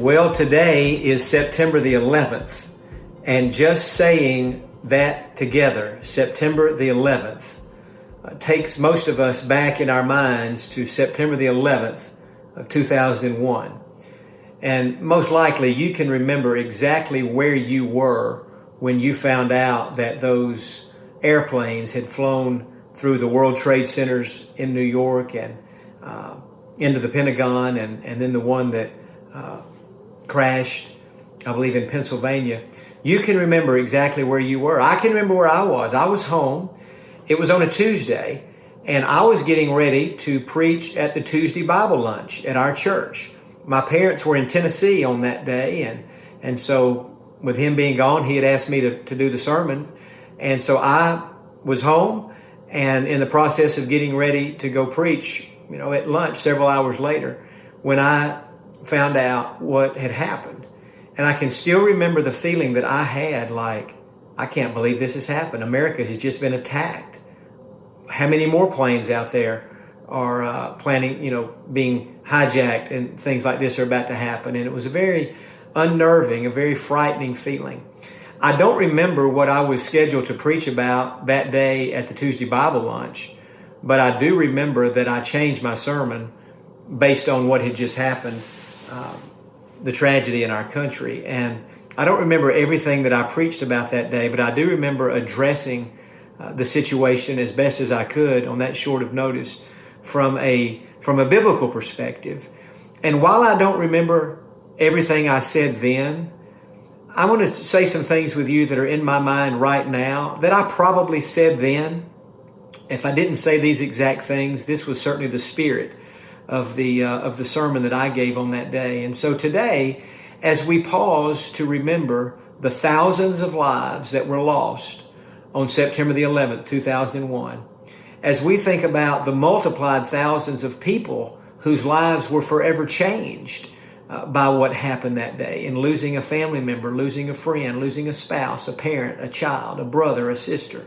Well, today is September the 11th, and just saying that together, September the 11th, takes most of us back in our minds to September the 11th of 2001. And most likely you can remember exactly where you were when you found out that those airplanes had flown through the World Trade Centers in New York and into the Pentagon, and then the one that crashed, I believe, in Pennsylvania. You can remember exactly where you were. I can remember where I was. I was home. It was on a Tuesday, and I was getting ready to preach at the Tuesday Bible lunch at our church. My parents were in Tennessee on that day, and so with him being gone, he had asked me to do the sermon. And so I was home and in the process of getting ready to go preach, at lunch several hours later, when I found out what had happened. And I can still remember the feeling that I had, like, I can't believe this has happened. America has just been attacked. How many more planes out there are planning, being hijacked, and things like this are about to happen? And it was a very unnerving, a very frightening feeling. I don't remember what I was scheduled to preach about that day at the Tuesday Bible lunch, but I do remember that I changed my sermon based on what had just happened, the tragedy in our country. And I don't remember everything that I preached about that day, but I do remember addressing the situation as best as I could on that short of notice from a biblical perspective. And while I don't remember everything I said then, I want to say some things with you that are in my mind right now that I probably said then. If I didn't say these exact things, this was certainly the spirit of the sermon that I gave on that day. And so today, as we pause to remember the thousands of lives that were lost on September the 11th, 2001, as we think about the multiplied thousands of people whose lives were forever changed by what happened that day, in losing a family member, losing a friend, losing a spouse, a parent, a child, a brother, a sister.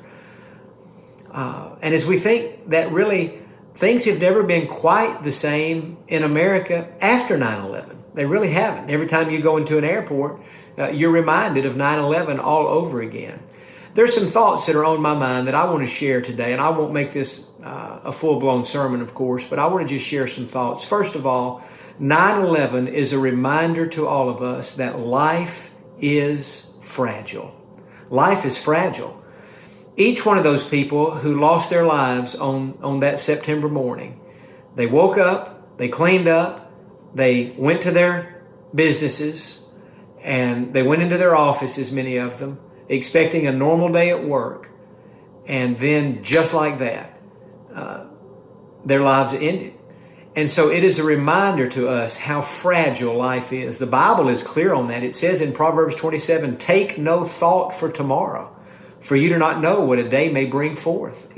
And as we think that really things have never been quite the same in America after 9/11. They really haven't. Every time you go into an airport, you're reminded of 9/11 all over again. There's some thoughts that are on my mind that I want to share today, and I won't make this a full-blown sermon, of course, but I want to just share some thoughts. First of all, 9/11 is a reminder to all of us that life is fragile. Life is fragile. Each one of those people who lost their lives on that September morning, they woke up, they cleaned up, they went to their businesses, and they went into their offices, many of them, expecting a normal day at work. And then just like that, their lives ended. And so it is a reminder to us how fragile life is. The Bible is clear on that. It says in Proverbs 27, "Take no thought for tomorrow, for you do not know what a day may bring forth."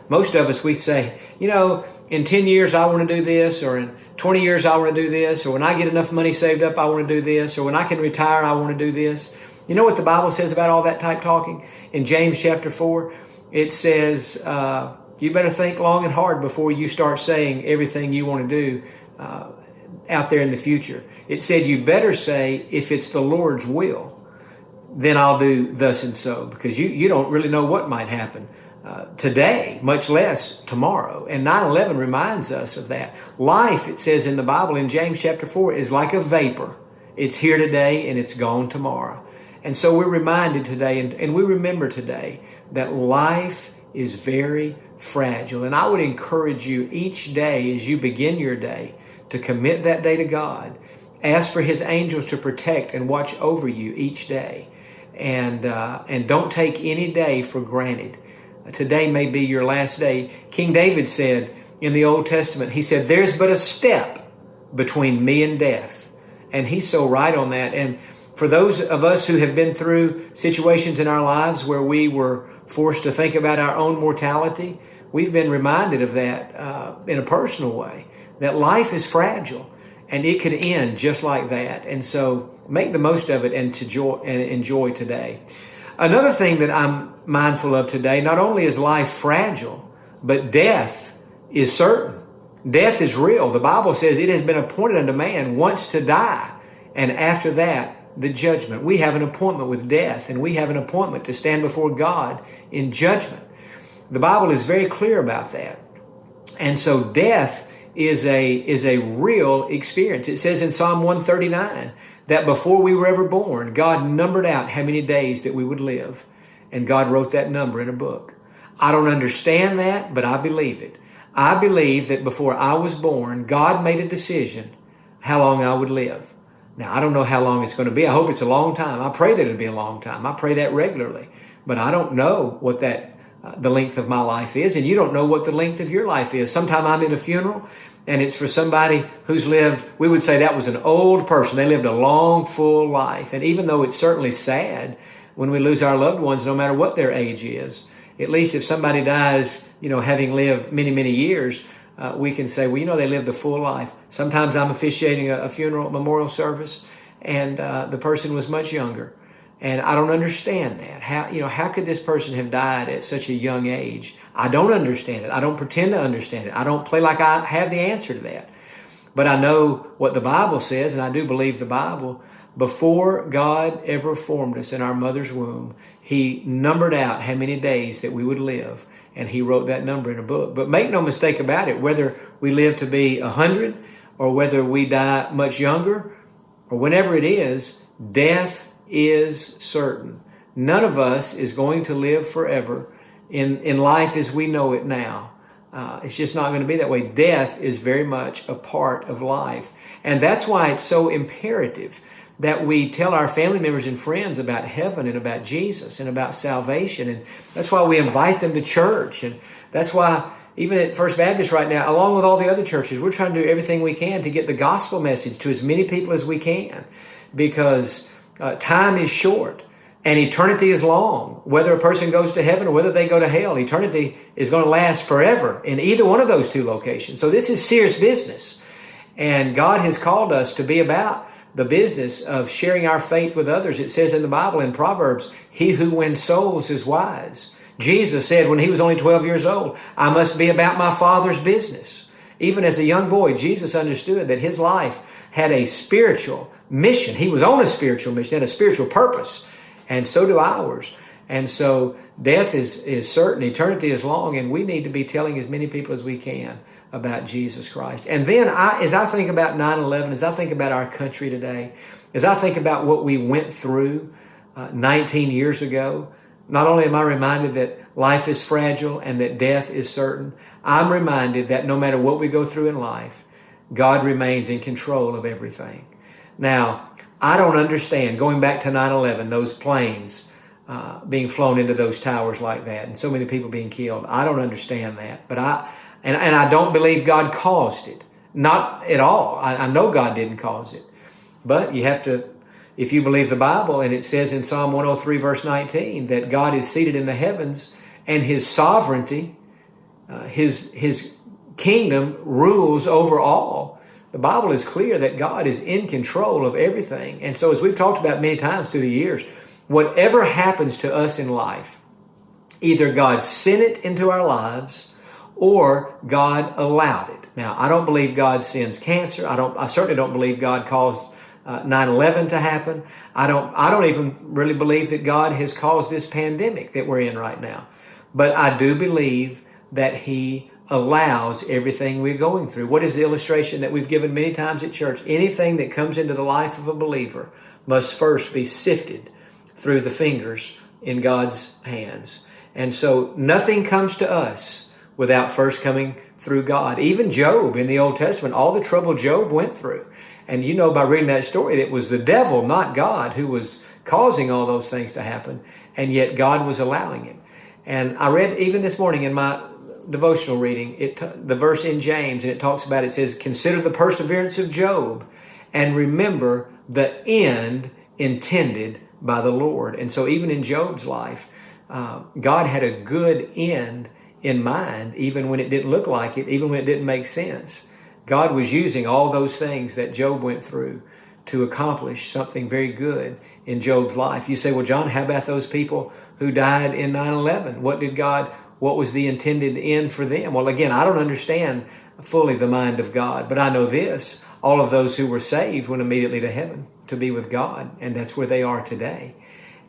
Most of us, we say, in 10 years I want to do this, or in 20 years I want to do this, or when I get enough money saved up I want to do this, or when I can retire I want to do this. You know what the Bible says about all that type talking? In James chapter 4, it says, you better think long and hard before you start saying everything you want to do out there in the future. It said you better say, if it's the Lord's will, then I'll do thus and so, because you don't really know what might happen today, much less tomorrow. And 9/11 reminds us of that. Life, it says in the Bible in James chapter 4, is like a vapor. It's here today and it's gone tomorrow. And so we're reminded today, and we remember today, that life is very fragile. And I would encourage you each day as you begin your day to commit that day to God. Ask for His angels to protect and watch over you each day. And don't take any day for granted. Today may be your last day. King David said in the Old Testament, he said, "There's but a step between me and death." And he's so right on that. And for those of us who have been through situations in our lives where we were forced to think about our own mortality, we've been reminded of that in a personal way, that life is fragile and it could end just like that. And so make the most of it and enjoy today. Another thing that I'm mindful of today, not only is life fragile, but death is certain. Death is real. The Bible says it has been appointed unto man once to die, And after that, the judgment. We have an appointment with death, and we have an appointment to stand before God in judgment. The Bible is very clear about that. And so death is a real experience. It says in Psalm 139 that before we were ever born, God numbered out how many days that we would live. And God wrote that number in a book. I don't understand that, but I believe it. I believe that before I was born, God made a decision how long I would live. Now, I don't know how long it's going to be. I hope it's a long time. I pray that it'll be a long time. I pray that regularly. But I don't know what the length of my life is, and you don't know what the length of your life is. Sometime I'm in a funeral, and it's for somebody who's lived, we would say that was an old person. They lived a long, full life. And even though it's certainly sad when we lose our loved ones, no matter what their age is, at least if somebody dies, having lived many, many years, we can say, well, they lived a full life. Sometimes I'm officiating a funeral memorial service, and the person was much younger. And I don't understand that. How could this person have died at such a young age? I don't understand it. I don't pretend to understand it. I don't play like I have the answer to that. But I know what the Bible says, and I do believe the Bible. Before God ever formed us in our mother's womb, He numbered out how many days that we would live. And He wrote that number in a book. But make no mistake about it, whether we live to be 100 or whether we die much younger or whenever it is, death is certain. None of us is going to live forever in life as we know it now. It's just not going to be that way. Death is very much a part of life. And that's why it's so imperative that we tell our family members and friends about heaven and about Jesus and about salvation. And that's why we invite them to church. And that's why even at First Baptist right now, along with all the other churches, we're trying to do everything we can to get the gospel message to as many people as we can, because time is short and eternity is long. Whether a person goes to heaven or whether they go to hell, eternity is going to last forever in either one of those two locations. So this is serious business. And God has called us to be about the business of sharing our faith with others. It says in the Bible, in Proverbs, he who wins souls is wise. Jesus said when He was only 12 years old, I must be about my Father's business. Even as a young boy, Jesus understood that His life had a spiritual mission. He was on a spiritual mission, had a spiritual purpose. And so do ours. And so death is certain, eternity is long, and we need to be telling as many people as we can about Jesus Christ. And then as I think about 9/11, as I think about our country today, as I think about what we went through 19 years ago, not only am I reminded that life is fragile and that death is certain, I'm reminded that no matter what we go through in life, God remains in control of everything. Now, I don't understand, going back to 9/11, those planes being flown into those towers like that and so many people being killed. I don't understand that. But I don't believe God caused it. Not at all. I know God didn't cause it. But you have to, if you believe the Bible, and it says in Psalm 103 verse 19 that God is seated in the heavens and His sovereignty, His kingdom rules over all. The Bible is clear that God is in control of everything. And so as we've talked about many times through the years, whatever happens to us in life, either God sent it into our lives or God allowed it. Now, I don't believe God sends cancer. I certainly don't believe God caused 9/11 to happen. I don't even really believe that God has caused this pandemic that we're in right now. But I do believe that He allows everything we're going through. What is the illustration that we've given many times at church? Anything that comes into the life of a believer must first be sifted through the fingers in God's hands. And so nothing comes to us without first coming through God. Even Job in the Old Testament, all the trouble Job went through. And you know by reading that story, it was the devil, not God, who was causing all those things to happen. And yet God was allowing it. And I read even this morning in my devotional reading, the verse in James, and it talks about, it says, consider the perseverance of Job and remember the end intended by the Lord. And so even in Job's life, God had a good end in mind, even when it didn't look like it, even when it didn't make sense. God was using all those things that Job went through to accomplish something very good in Job's life. You say, well, John, how about those people who died in 9/11? What was the intended end for them? Well, again, I don't understand fully the mind of God, but I know this: all of those who were saved went immediately to heaven to be with God, and that's where they are today.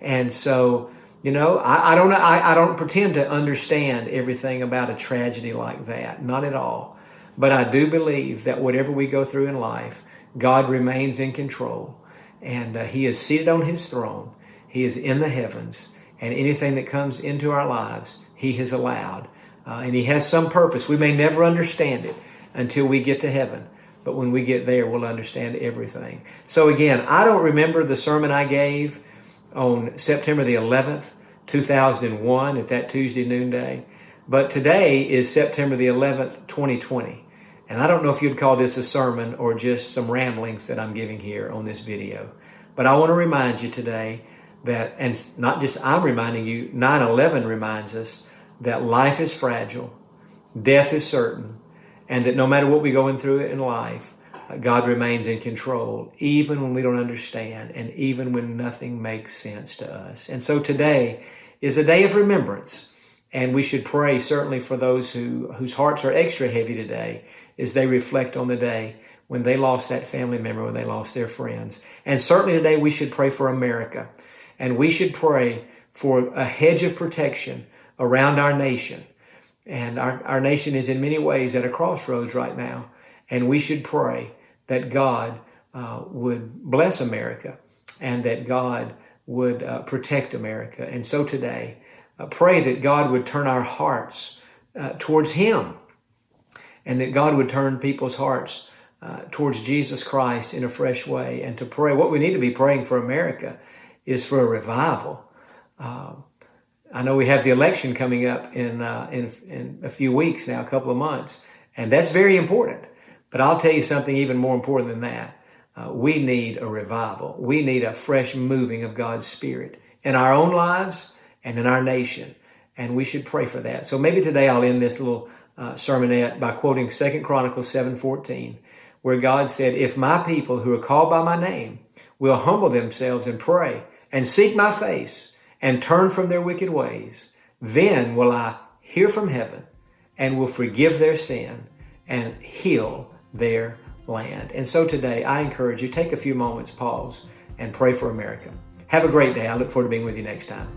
And so, I don't know. I don't pretend to understand everything about a tragedy like that, not at all. But I do believe that whatever we go through in life, God remains in control, and He is seated on His throne. He is in the heavens, and anything that comes into our lives, He has allowed. And He has some purpose. We may never understand it until we get to heaven. But when we get there, we'll understand everything. So again, I don't remember the sermon I gave on September the 11th, 2001 at that Tuesday noonday. But today is September the 11th, 2020. And I don't know if you'd call this a sermon or just some ramblings that I'm giving here on this video. But I want to remind you today that, and not just I'm reminding you, 9/11 reminds us that life is fragile, death is certain, and that no matter what we're going through in life, God remains in control, even when we don't understand and even when nothing makes sense to us. And so today is a day of remembrance, and we should pray certainly for those whose hearts are extra heavy today as they reflect on the day when they lost that family member, when they lost their friends. And certainly today we should pray for America, and we should pray for a hedge of protection around our nation. And our nation is in many ways at a crossroads right now. And we should pray that God would bless America and that God would protect America. And so today, pray that God would turn our hearts towards Him, and that God would turn people's hearts towards Jesus Christ in a fresh way. And to pray, what we need to be praying for America is for a revival. I know we have the election coming up in a few weeks now, a couple of months, and that's very important. But I'll tell you something even more important than that. We need a revival. We need a fresh moving of God's Spirit in our own lives and in our nation, and we should pray for that. So maybe today I'll end this little sermonette by quoting 2 Chronicles 7:14, where God said, "If my people who are called by my name will humble themselves and pray and seek my face and turn from their wicked ways, then will I hear from heaven and will forgive their sin and heal their land." And so today, I encourage you, take a few moments, pause, and pray for America. Have a great day. I look forward to being with you next time.